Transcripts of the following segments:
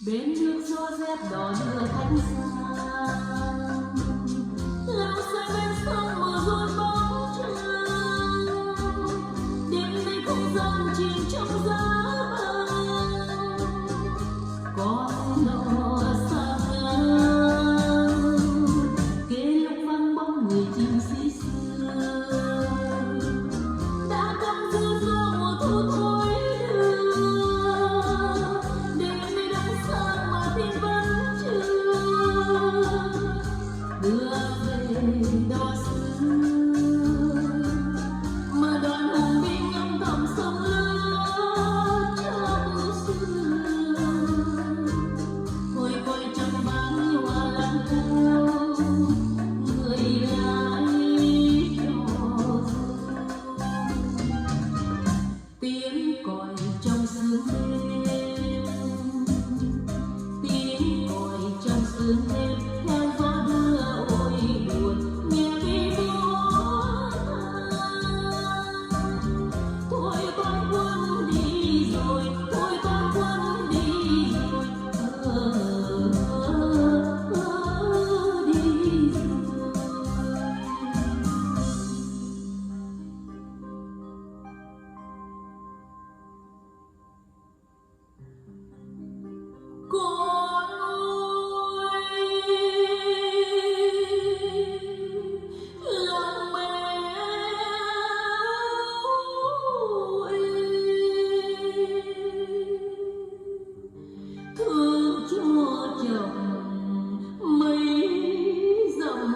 bên nước gió rét đỏ đưa thanh sang lao say bên sông mưa rơi bóng trăng đêm nay không gian chìm trong giá băng con lò xa ngang kể lúc vắng bóng người chim sĩ xưa đã cắm dư gió mùa thu thối đưa về đó xưa mà đoàn hùng binh âm thầm sông lửa trong xưa thôi quay trong vắng hoa lang thang người lái đò tiếng còi trong sương đêm tiếng còi trong sương đêm theo gió đưa ôi buồn nghe đi buồn thôi con quân đi rồi thôi con quân đi rồi đi rồi con thương cho chồng mấy dặm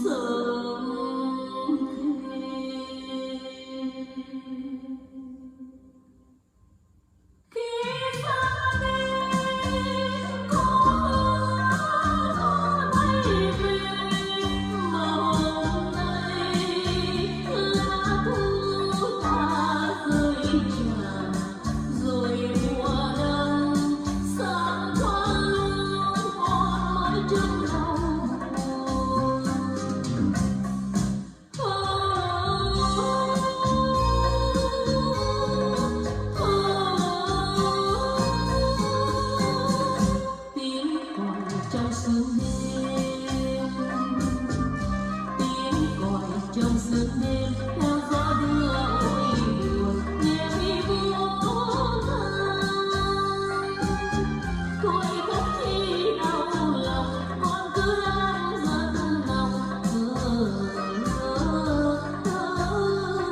sớm khi xa đi có thấy về mà hôm nay lá thu ta rơi tràn rồi mùa đông sáng qua luôn còn mãi trong lòng tiếng còi trong sương đêm tiếng còi trong sương đêm theo gió đưa ôi buồn nghe mi buồn thôi khóc chi đau lòng con cứ ăn giận lòng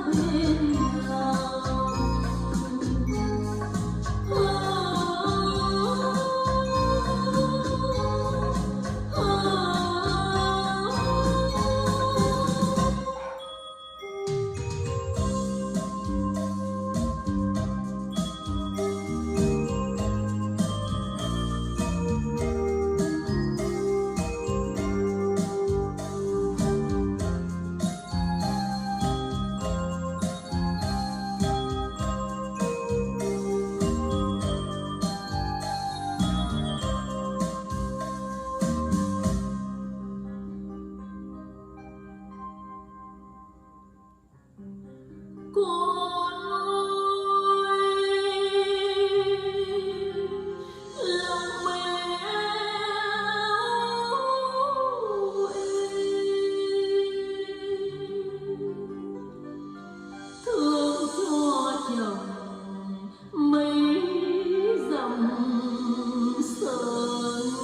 bên nhau con ơi lòng mẹ thương cho chồng mấy dặm sớm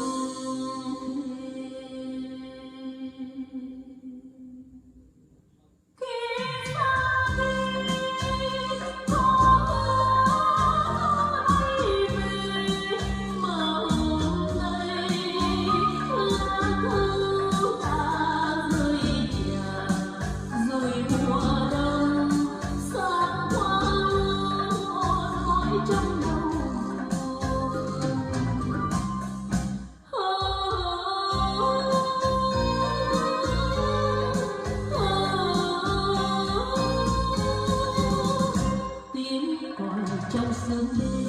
trong lòng tiếng còi trong sương đêm